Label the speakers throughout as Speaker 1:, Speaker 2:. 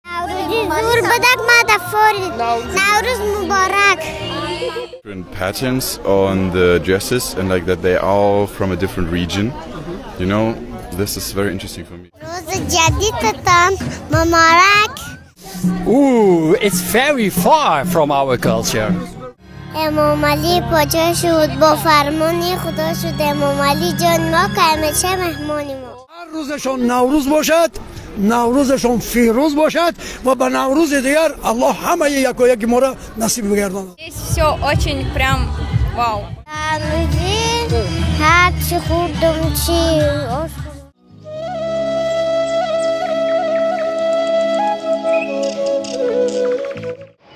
Speaker 1: Наврӯзӣ зур будак мадафори Наврӯз муборак.
Speaker 2: Different patterns on the dresses and like that they are from a different region. You know, this is very interesting for me.
Speaker 1: Рӯзи ҷадидтан муборак.
Speaker 3: Ooh, it's very far from our culture.
Speaker 1: امامعلی پاچا شد با فرمانی خدا شد امامعلی جان ما که همیشه مهمانی ما.
Speaker 4: هر روزشون نوروز باشد، نوروزشون فیروز باشد و به نوروز دیگر الله همه یک و یک ما را نصیب بگرداند.
Speaker 5: Здесь все очень прям вау.
Speaker 1: Наврӯзӣ ҳар чӣ хурдам чӣ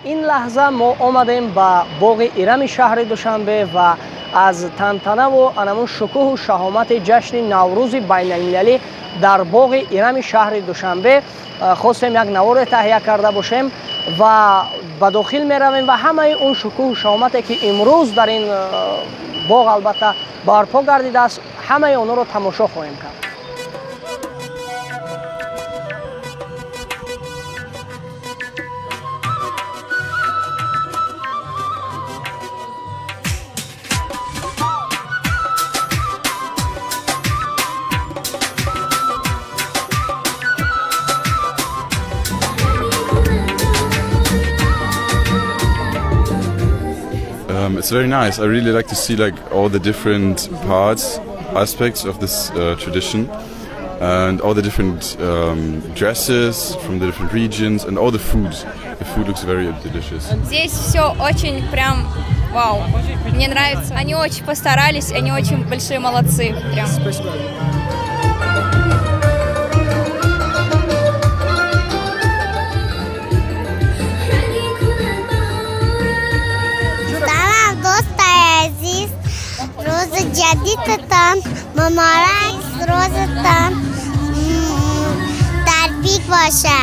Speaker 6: این لحظه ما آمدیم به باغ ایرانی شهر دوشنبه و از تنتنه و انمون شکوه و شهامت جشن نوروز بین المللی در باغ ایرانی شهر دوشنبه خواستیم یک نوار تهیه کرده باشیم و به داخل می رویم و همه اون شکوه و شهامتی که امروز در این باغ البته برپا گردیده است همه اون رو تماشا خواهیم کرد.
Speaker 2: It's very nice. I really like to see like all the different aspects of this tradition, and all the different dresses from the different regions, and all the food. The food looks very delicious.
Speaker 5: Здесь все очень прям вау. Мне нравится. Они очень постарались, они очень большие молодцы. Прям.
Speaker 1: روز جدیدتان مبارک، روزتان تبریک باشه.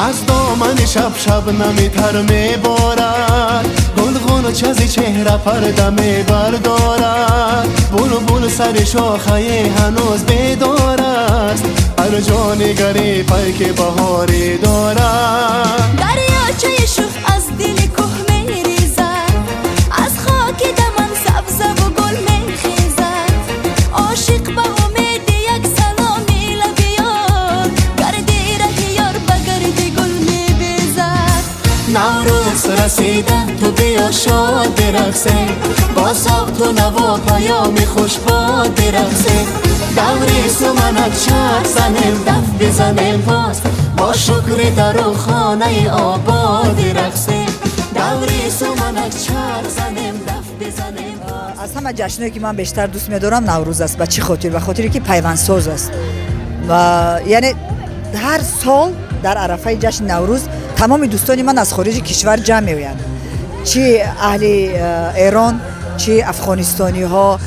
Speaker 7: از دامن شب شبنمی تر میبارد، گل چزی چهره پرده میبردارد، بلبل سر شاخه هنوز بیدار است، هر جا نگری پیک بهاری دارد.
Speaker 8: دریاچه شوخ از دل کوه میریزد، از خاک دمن سبز و گل میخیزد، عاشق به امید یک سلامی لب یار، گردی ره یار به گرد گل میبیزد.
Speaker 7: نوروز رسیده تو بیا شاد برقصه، با ساخت و نوا پیامی خوش باد برقصه، دوری سومنک شد زنیم دف بزنیم باز، با شکر در و خانه آباد رقصه، دوری سومنک شد زنیم دف بزنیم باز.
Speaker 9: از همه جشنایی که من بیشتر دوست می‌دارم نوروز است. به چه خاطر؟ به خاطری که پیوندساز است و یعنی هر سال در عرفه جشن نوروز تمام دوستان من از خارج کشور جمع می‌آیند، چه اهل ایران، چه افغانستانی ها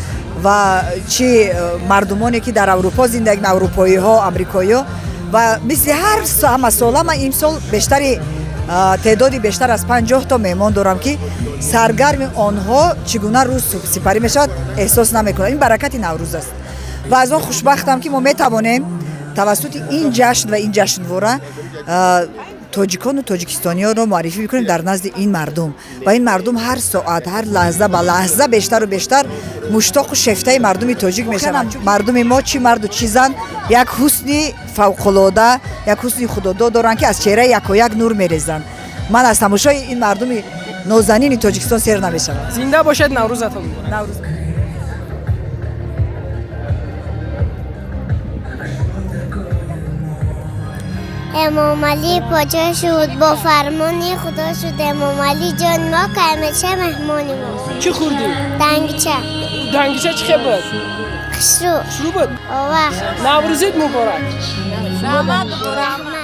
Speaker 9: و چه مردمانی که در اروپا زندگی، اروپایی ها، امریکایی ها و مثل هر سال من این سال بیشتر تعدادی بیشتر از 50 تا مهمان دارم که سرگرم آنها چگونه روز سپری میشود احساس نمیکنم. این برکت نوروز است و از آن خوشبختم که ما میتوانیم توسط این جشن و این جشنواره تاجیکان و تاجیکستانی ها رو معرفی بکنیم در نزد این مردم و این مردم هر ساعت هر لحظه به لحظه بیشتر و بیشتر مشتاق و شیفته مردم تاجیک میشوند. مردم ما چی مرد و چی زن یک حسن فوق العاده، یک حسن خداداد دارن که از چهره یک و یک نور میریزند. من از تماشای این مردم نازنین تاجیکستان سیر نمیشم.
Speaker 6: زنده باشد نوروزتون.
Speaker 9: نوروز
Speaker 1: امامعلی پاچا شد با فرمانی خدا شد امامعلی جان ما که همیشه مهمانی ما.
Speaker 6: چی خوردی؟
Speaker 1: دنگچه.
Speaker 6: دنگچه چی بود؟
Speaker 1: خشرو
Speaker 6: بود؟
Speaker 1: آوه
Speaker 6: نوروزیت مبارک.
Speaker 1: رحمت رحمت.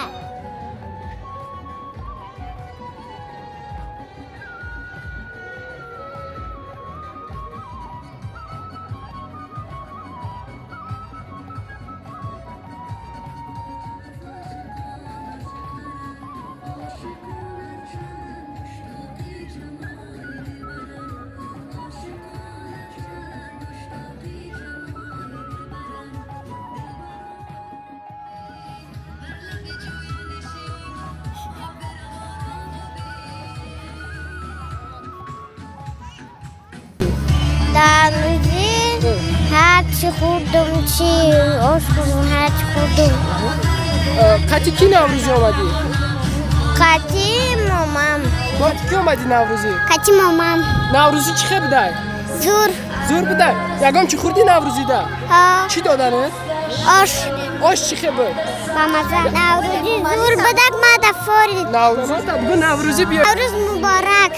Speaker 1: آشی خوردم چی آش خوردم هر چی خوردم.
Speaker 6: قطی کی نوروزی آمدی؟
Speaker 1: قطی مامام.
Speaker 6: با کی آمدی نوروزی؟
Speaker 1: قطی مامام.
Speaker 6: نوروزی چی خیلی بده؟ زور بده. یگان چی خوردی نوروزی ده؟ چی دادنه؟ آش چی خیلی بود؟
Speaker 1: مامازه نوروزی زور بدک ما دفاری.
Speaker 6: نوروزی بیا.
Speaker 1: نوروز مبارک.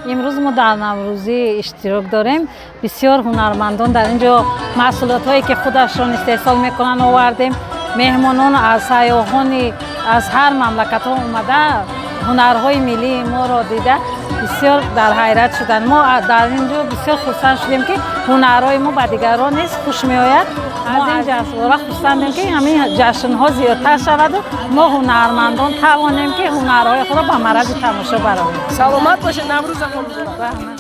Speaker 10: امروز ما در نوروزی اشتراک داریم. بسیار هنرمندان در اینجا محصولات هایی که خودشان استحصال میکنن آوردیم. مهمانان از سیاحان از هر مملکت ها اومده هنرهای ملی ما را دیده بسیار در حیرت شدن. ما در اینجا بسیار خرسند شدیم که هنرهای ما به دیگران نیست خوش می آید. از این جشنواره خرسندیم که همین جشن ها زیادتر شود و ما هنرمندان توانیم که هنرهای خود را به معرض تماشا برآوریم.
Speaker 6: سلامت باشه. نوروز خانم.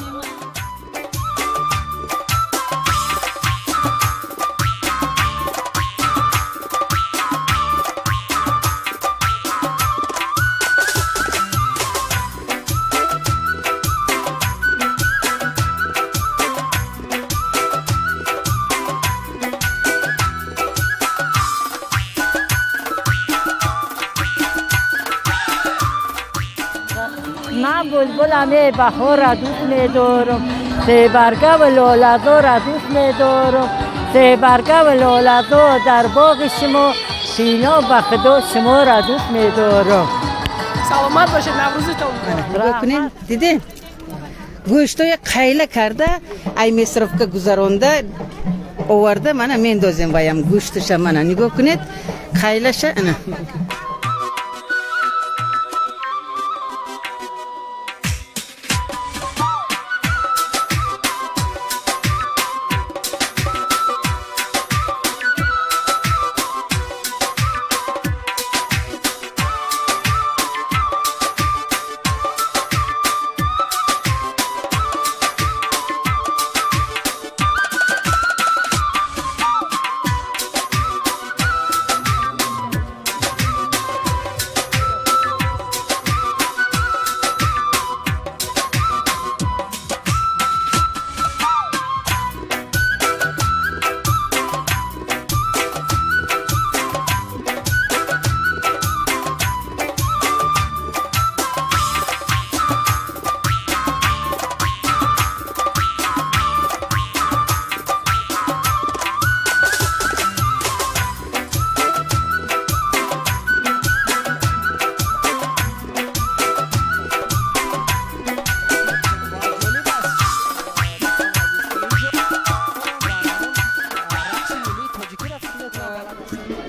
Speaker 10: من بلبلمه بهار را دوست می‌دارم، سه برگه و لاله‌زا را دوست می‌دارم، سه برگه و لاله‌زا در باغ شما، سینا به خدا شما را دوست می‌دارم.
Speaker 6: سلامت باشه. نوروزتون
Speaker 11: بکنین. دیدین گوشتای قیله کرده ای مصرف که گذرانده آورده من میندازیم بایم گوشتش من نگاه کنید قیلش نه.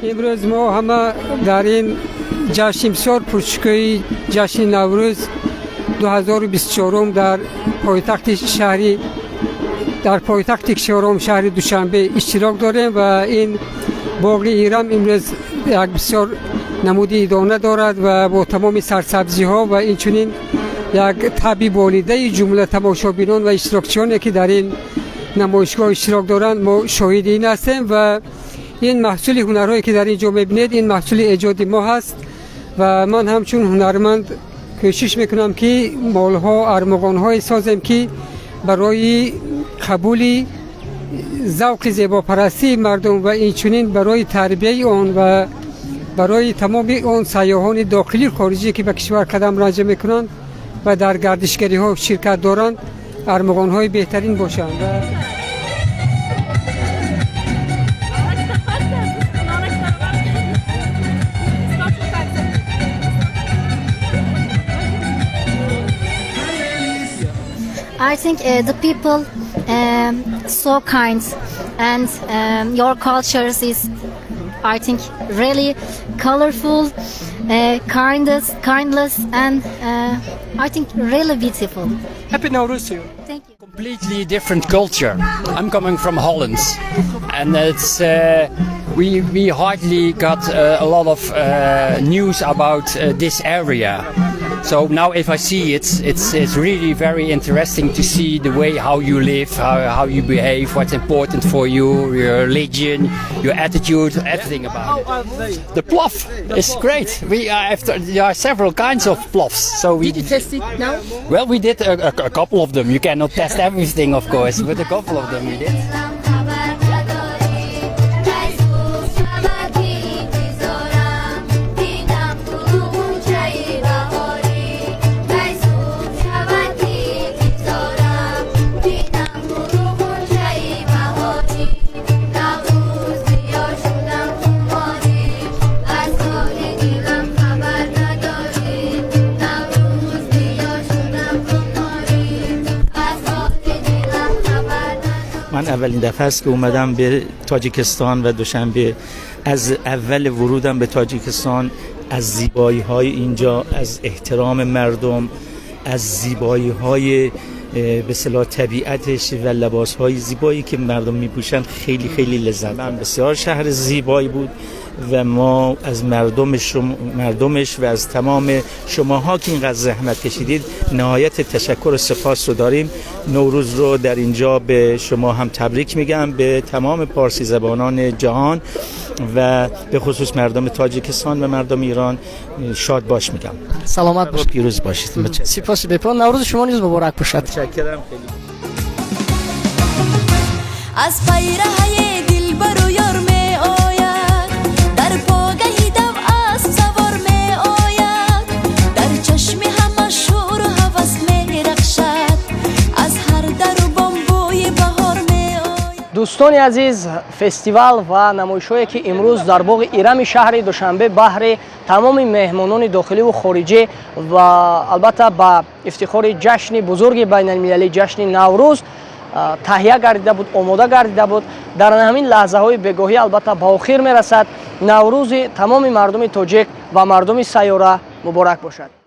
Speaker 12: امروز ما همه در این جشن بسیار پرچکایی جشن نوروز 2024 در پایتخت شهری در پایتخت کشورم شهر دوشنبه اشتراک داریم و این باغ ایران امروز یک بسیار نمودی ادانه دارد و با تمام سرسبزی ها و اینچنین یک طبی بالیده جمله تماشابینان و اشتراکچیانی که در این نمایشگاه اشتراک دارند ما شاهد این هستیم و این محصول هنرهایی که در اینجا میبینید این محصول ایجاد ما هست و من همچون هنرمند کوشش میکنم که مالها ارمغان‌های سازم که برای قبول ذوق زیباپرستی مردم و اینچنین برای تربیه آن و برای تمام آن سیاحان داخلی خارجی که به کشور قدم رنجه میکنند و در گردشگری ها شرکت دارند ارمغان‌های بهترین باشند.
Speaker 13: I think the people so kind and your cultures is I think really colorful, kindness and I think really beautiful.
Speaker 6: Happy Nowruz to you.
Speaker 13: Thank you.
Speaker 3: Completely different culture. I'm coming from Holland and it's we hardly got a lot of news about this area. So now if I see it, it's really very interesting to see the way how you live, how you behave, what's important for you, your religion, your attitude, everything about it. The plough is great. There are several kinds of ploughs. So did you test it now? Well, we did a couple of them. You cannot test everything, of course, but a couple of them we did.
Speaker 14: من اولین دفعه است که اومدم به تاجیکستان و دوشنبه از اول ورودم به تاجیکستان از زیبایی‌های اینجا، از احترام مردم، از زیبایی‌های به اصطلاح طبیعتش و لباس‌های زیبایی که مردم می‌پوشن خیلی خیلی لذت بردم. بسیار شهر زیبایی بود و ما از مردمش و از تمام شماها که اینقدر زحمت کشیدید نهایت تشکر و سپاس رو داریم. نوروز رو در اینجا به شما هم تبریک میگم، به تمام پارسی زبانان جهان و به خصوص مردم تاجیکستان و مردم ایران شاد باش میگم.
Speaker 6: سلامت باشید،
Speaker 14: پیروز باشید.
Speaker 6: سپاس بپرم. نوروز شما نیز مبارک باشد.
Speaker 14: متشکرم خیلی.
Speaker 8: از پیرهی دلبر و یار می آید، در پاگهی دم اسب سوار می آید، در چشم همه شور و هوس می رخشد، از هر در و بامبوی بهار می آید.
Speaker 6: دوستان عزیز، فستیوال و نمایش‌هایی که امروز در باغ ایرم شهر دوشنبه بهر تمام مهمانان داخلی و خارجی و البته با افتخار جشن بزرگ بین المللی جشن نوروز تهیه گردیده بود، آماده گردیده بود. در همین لحظه های بگاهی البته به آخر میرسد. نوروز تمام مردم تاجیک و مردم سیاره مبارک باشد.